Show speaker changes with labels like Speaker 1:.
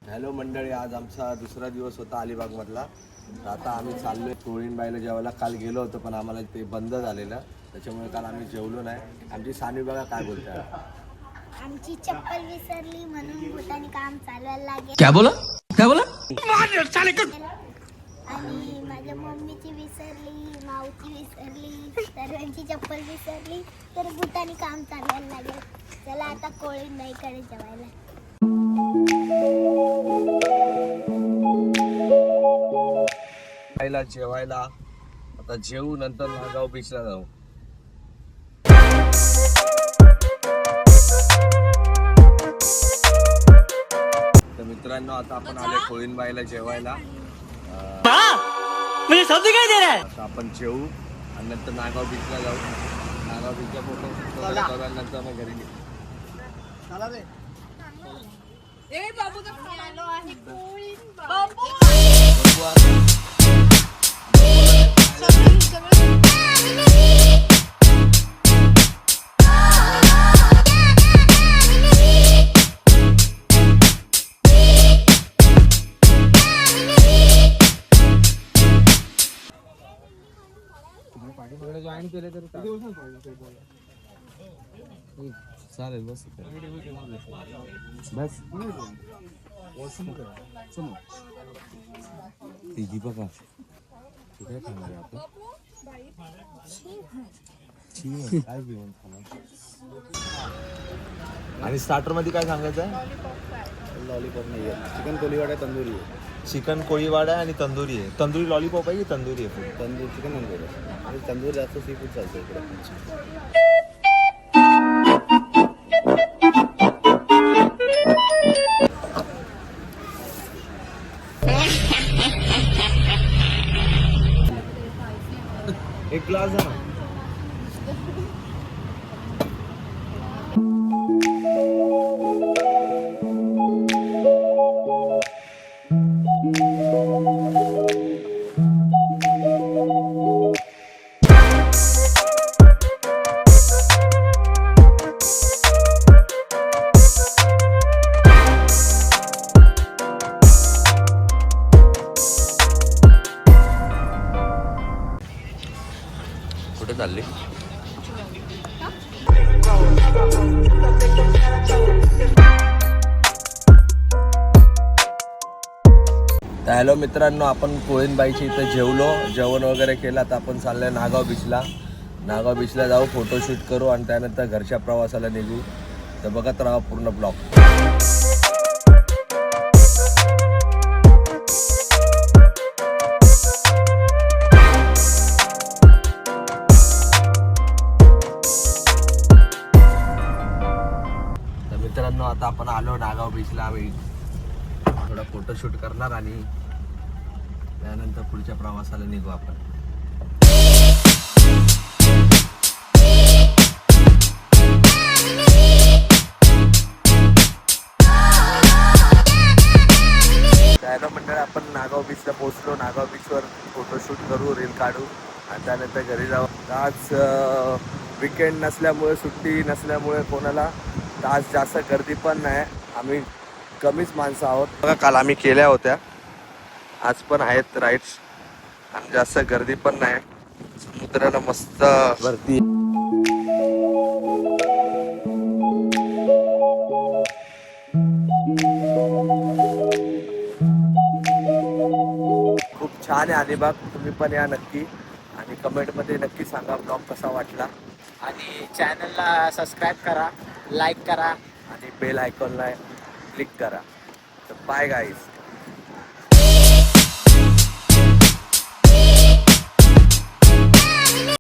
Speaker 1: Hello मंडळी, आज आमचा दुसरा दिवस होता अलिबाग मधला. तर आता आम्ही चाललोय कोळीणबाईला जेवायला. काल गेलो होतो पण आम्हाला ते बंद झालेलं, त्याच्यामुळे काल आम्ही जेवलो नाही. आमची सानवी बघा काय बोलते.
Speaker 2: आमची चप्पल विसरली म्हणून भूतानी काम चालवायला लागेल.
Speaker 3: क्या बोला क्या बोला
Speaker 2: आणि माझ्या मम्मीची विसरली, माऊची विसरली, सर्वांची चप्पल विसरली, तर भूतानी काम चालवायला लागेल. चला आता कोळीणबाईकडे जेवायला.
Speaker 1: खायला जेवायला आता जेवू, नंतर नागाव बीचला जाऊ. तर मित्रांनो, आता आपण आले कोळीणबाईला जेवायला. आता आपण जेवू आणि नंतर नागाव बीचला जाऊ. नागाव बीचचा फोटो करू, नंतर मग घरी निघू.
Speaker 3: जॉईन केले तर
Speaker 1: चालेल, बस तिघी बघा काय खाणार आहे आपण. काय घेऊन खाणार. आणि स्टार्टर मध्ये काय सांगायचं आहे?
Speaker 4: लॉलीपॉप नाही आहे, चिकन कोळीवाडा तंदुरी आहे.
Speaker 1: चिकन कोळीवाडा आहे आणि तंदुरी आहे. तंदुरी लॉलीपॉप आहे की तंदुरी आहे?
Speaker 4: तंदूर चिकन तंदूर आहे आणि तंदूर जास्त सी फूड चालतं इकडे.
Speaker 1: एक ग्लास आहे ना. कुठे चालली? तर हॅलो मित्रांनो, आपण कोळीणबाईची इथं जेवलो, जेवण वगैरे केलं. आता आपण चाललोय नागाव बीचला. नागाव बीचला जाऊ, फोटोशूट करू आणि त्यानंतर घरच्या प्रवासाला निघू. तर बघत राहा पूर्ण ब्लॉग. मित्रांनो, आता आपण आलो नागाव बीचला. आम्ही थोडा फोटोशूट करणार आणि त्यानंतर पुढच्या प्रवासाला निघू आपण. त्याला मंडळ आपण नागाव बीचला पोहोचलो. नागाव बीचवर फोटोशूट करू, रील काढू आणि त्यानंतर घरी जाऊ. आज विकेंड नसल्यामुळे, सुट्टी नसल्यामुळे कोणाला आज जास्त गर्दी पण नाही. आम्ही कमीच माणसं आहोत. बघा, काल आम्ही केल्या होत्या, आज पण आहेत राईड्स आणि जास्त गर्दी पण नाही. समुद्राला मस्त गर्दी. खूप छान आहे अलिबाग. तुम्ही पण या नक्की आणि कमेंटमध्ये नक्की सांगा ब्लॉग कसा वाटला.
Speaker 3: आणि चॅनलला सबस्क्राईब करा, लाईक करा
Speaker 1: आणि बेल आयकॉनला क्लिक करा. तर बाय गाईज.